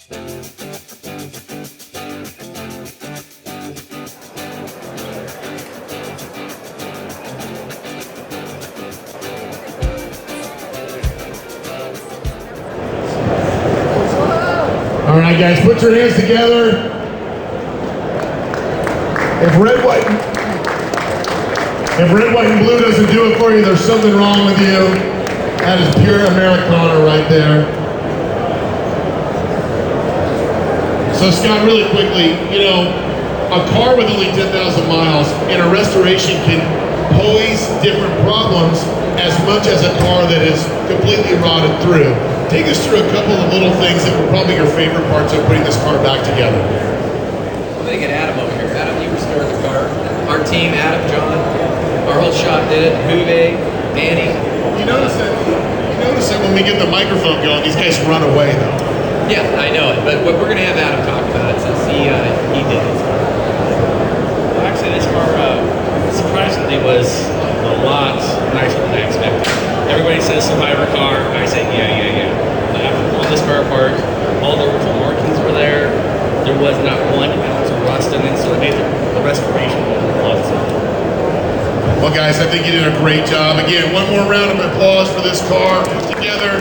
All right, guys, put your hands together. If red, white, and blue doesn't do it for you, there's something wrong with you. That is pure Americana right there. So Scott, really quickly, you know, a car with only 10,000 miles in a restoration can pose different problems as much as a car that is completely rotted through. Take us through a couple of little things that were probably your favorite parts of putting this car back together. Well, they get Adam over here. Adam, you restored the car. Our team, Adam, John, our whole shop did it. Huve, Danny. You notice that when we get the microphone going, these guys run away though. Yeah, I know it, but we're going to have Adam talk about it since he did it. Well, actually, this car surprisingly was a lot nicer than I expected. Everybody says survivor car. I say, yeah. After pulling this car apart, all the original markings were there. There was not one ounce of rust in it, so it made the restoration a lot simpler. Well, guys, I think you did a great job. Again, one more round of applause for this car put together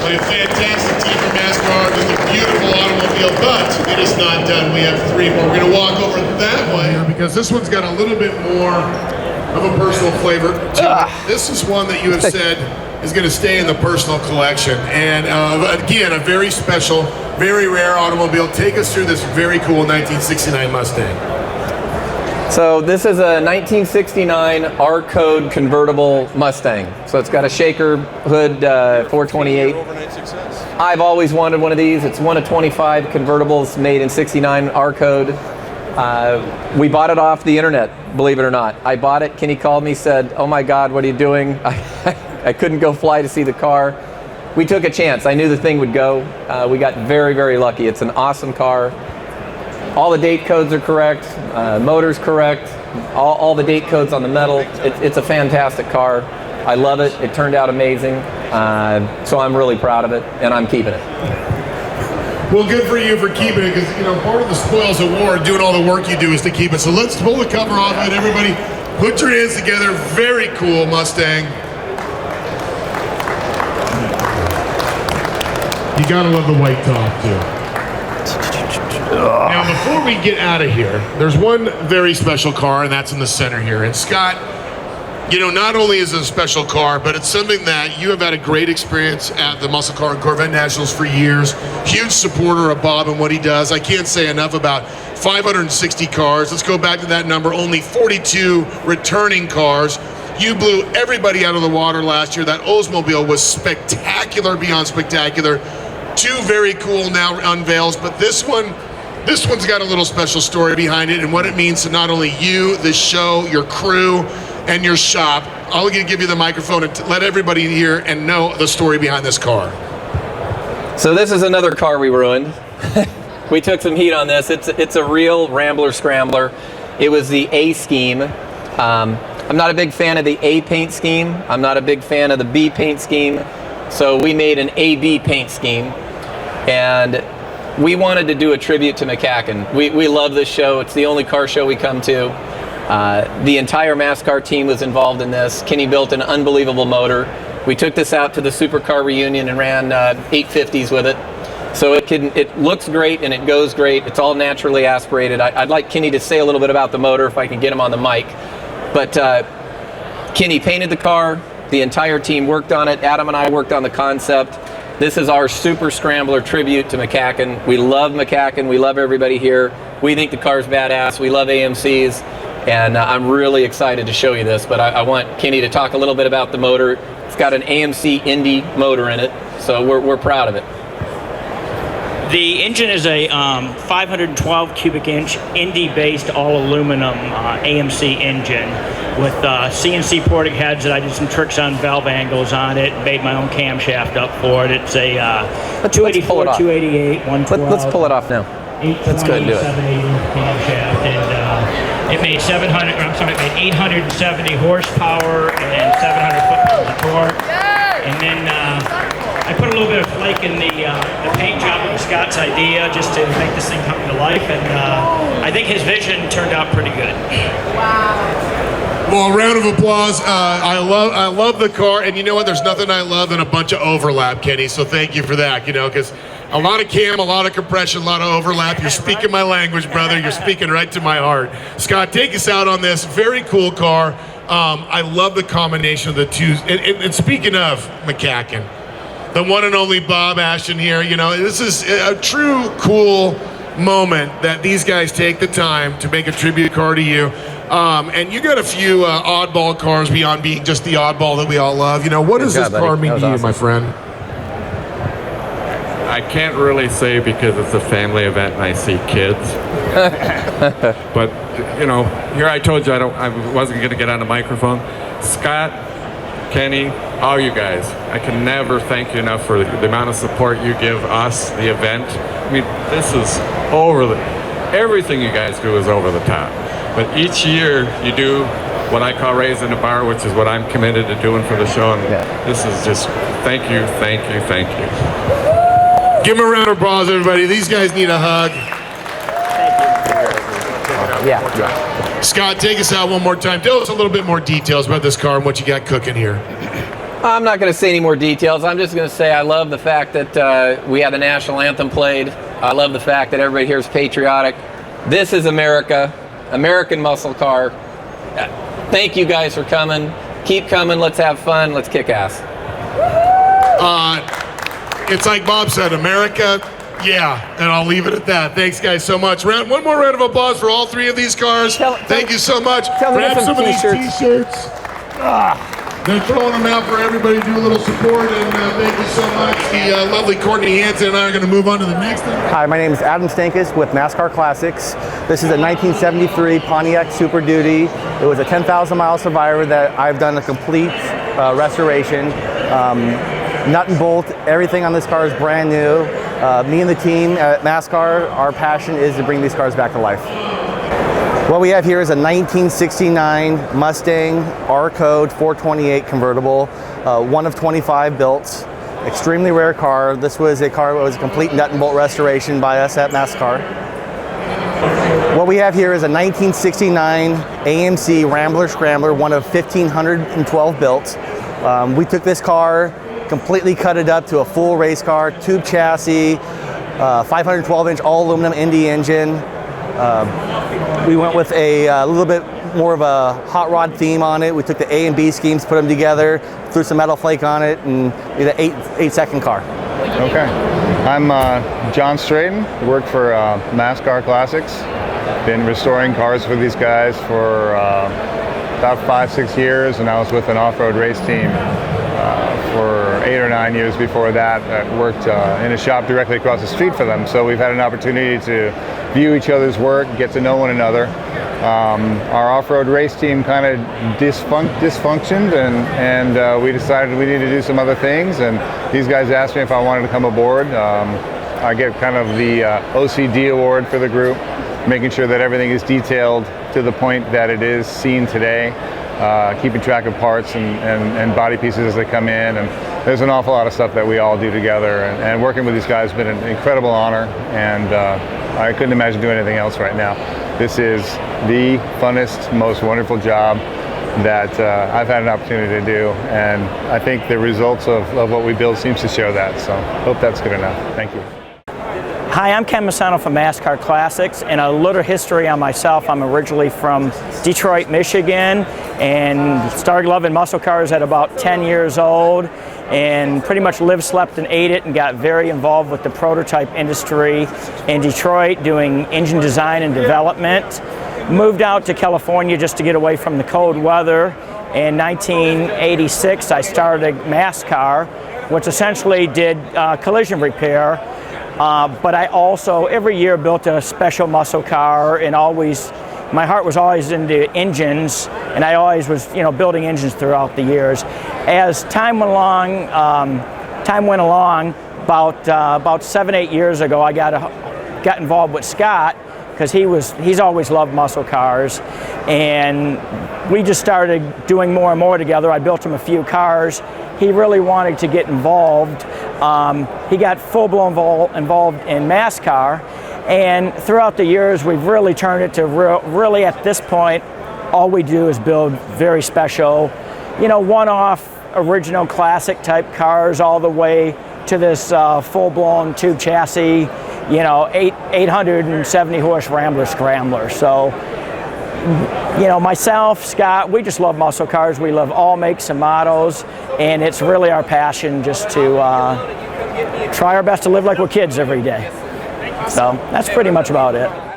by a fantastic team from MASCAR. This is a beautiful automobile, but it is not done. We have three more. We're going to walk over that way because this one's got a little bit more of a personal flavor. This is one that you have said is going to stay in the personal collection. And again, a very special, very rare automobile. Take us through this very cool 1969 Mustang. So this is a 1969 R-Code convertible Mustang. So it's got a shaker hood 428. I've always wanted one of these. It's one of 25 convertibles made in 69 R-Code. We bought it off the internet, believe it or not. I bought it, Kenny called me, said, oh my God, what are you doing? I couldn't go fly to see the car. We took a chance. I knew the thing would go. We got very, very lucky. It's an awesome car. All the date codes are correct, motor's correct, all the date codes on the metal. It's a fantastic car. I love it. It turned out amazing. So I'm really proud of it, and I'm keeping it. Well, good for you for keeping it, because, you know, part of the spoils of war, doing all the work you do, is to keep it. So let's pull the cover off of it. Everybody, put your hands together. Very cool Mustang. You gotta love the white top, too. Now, before we get out of here, there's one very special car, and that's in the center here. And Scott, you know, not only is it a special car, but it's something that you have had a great experience at the Musclecar and Corvette Nationals for years. Huge supporter of Bob and what he does. I can't say enough about 560 cars. Let's go back to that number. Only 42 returning cars. You blew everybody out of the water last year. That Oldsmobile was spectacular beyond spectacular. Two very cool now unveils, but this one's got a little special story behind it and what it means to not only you, the show, your crew, and your shop. I'll give you the microphone and let everybody hear and know the story behind this car. So this is another car we ruined. We took some heat on this. It's a real Rambler Scrambler. It was the A scheme. I'm not a big fan of the A paint scheme. I'm not a big fan of the B paint scheme. So we made an AB paint scheme, and we wanted to do a tribute to McCacken. We love this show. It's the only car show we come to. The entire MASCAR team was involved in this. Kenny built an unbelievable motor. We took this out to the supercar reunion and ran 850s with it. So it looks great and it goes great. It's all naturally aspirated. I'd like Kenny to say a little bit about the motor if I can get him on the mic. But Kenny painted the car. The entire team worked on it. Adam and I worked on the concept. This is our Super Scrambler tribute to McCacken. We love McCacken. We love everybody here. We think the car's badass. We love AMCs. And I'm really excited to show you this. But I want Kenny to talk a little bit about the motor. It's got an AMC Indy motor in it. So we're proud of it. The engine is a 512 cubic inch Indy-based all-aluminum AMC engine with CNC porting heads that I did some tricks on valve angles on it, made my own camshaft up for it. It's a 284, 288, 112. Let's pull it off now. Let's go ahead and do it. 780 camshaft, and it made 870 horsepower and 700 foot-pounds of torque. And then I put a little bit of flake in the paint job. It was Scott's idea just to make this thing come to life, and I think his vision turned out pretty good. Well, a round of applause. I love the car, and you know what? There's nothing I love than a bunch of overlap, Kenny. So thank you for that. You know, because a lot of cam, a lot of compression, a lot of overlap. You're speaking my language, brother. You're speaking right to my heart. Scott, take us out on this very cool car. I love the combination of the two. And speaking of McCacken, the one and only Bob Ashton here. You know, this is a true cool moment that these guys take the time to make a tribute car to you. And you got a few oddball cars beyond being just the oddball that we all love. You know, what does this car mean to you, my friend? I can't really say because it's a family event and I see kids. But, you know, here I told you I wasn't going to get on the microphone. Scott, Kenny, all you guys, I can never thank you enough for the amount of support you give us, the event. I mean, this is everything you guys do is over the top. But each year you do what I call raising the bar, which is what I'm committed to doing for the show. And this is just thank you, thank you, thank you. Give them a round of applause, everybody. These guys need a hug. Yeah. Scott, take us out one more time. Tell us a little bit more details about this car and what you got cooking here. I'm not going to say any more details. I'm just going to say I love the fact that we had the national anthem played. I love the fact that everybody here is patriotic. This is America, American muscle car. Thank you guys for coming. Keep coming. Let's have fun. Let's kick ass. It's like Bob said, America, yeah, and I'll leave it at that. Thanks, guys, so much. One more round of applause for all three of these cars. Thank you so much. Grab some of these t-shirts. They're throwing them out for everybody to do a little support, and thank you so much. The lovely Courtney Hansen and I are going to move on to the next one. Hi, my name is Adam Stankus with MASCAR Classics. This is a 1973 Pontiac Super Duty. It was a 10,000 mile survivor that I've done a complete restoration. Nut and bolt, everything on this car is brand new. Me and the team at MASCAR, our passion is to bring these cars back to life. What we have here is a 1969 Mustang R Code 428 convertible, one of 25 built. Extremely rare car. This was a car that was a complete nut and bolt restoration by us at MASCAR. What we have here is a 1969 AMC Rambler Scrambler, one of 1,512 built. We took this car, completely cut it up to a full race car, tube chassis, 512-inch all aluminum Indy engine. We went with a little bit more of a hot rod theme on it. We took the A and B schemes, put them together, threw some metal flake on it, and did an 8-second car. Okay. I'm John Strayton, work for MASCAR Classics. Been restoring cars for these guys for about 5-6 years, and I was with an off-road race team for 8 or 9 years before that. I worked in a shop directly across the street for them, so we've had an opportunity to view each other's work, get to know one another. Our off-road race team kind of dysfunctioned, and we decided we needed to do some other things, and these guys asked me if I wanted to come aboard. I get kind of the OCD award for the group, making sure that everything is detailed to the point that it is seen today. Keeping track of parts and body pieces as they come in, and there's an awful lot of stuff that we all do together, and working with these guys has been an incredible honor, and I couldn't imagine doing anything else right now. This is the funnest, most wonderful job that I've had an opportunity to do, and I think the results of what we build seems to show that, so hope that's good enough. Thank you. Hi, I'm Ken Masano from MASCAR Classics, and a little history on myself. I'm originally from Detroit, Michigan, and started loving muscle cars at about 10 years old, and pretty much lived, slept, and ate it, and got very involved with the prototype industry in Detroit, doing engine design and development. Moved out to California just to get away from the cold weather. In 1986, I started MASCAR, which essentially did collision repair. But I also, every year, built a special muscle car, and always, my heart was always into engines, and I always was, building engines throughout the years. As time went along, about 7-8 years ago, I got involved with Scott, because he's always loved muscle cars, and we just started doing more and more together. I built him a few cars. He really wanted to get involved. He got full-blown involved in MASCAR, and throughout the years we've really turned it to really at this point all we do is build very special, one-off original classic type cars all the way to this full-blown tube chassis, 870 horse Rambler Scrambler. So, myself, Scott, we just love muscle cars. We love all makes and models, and it's really our passion just to try our best to live like we're kids every day. So that's pretty much about it.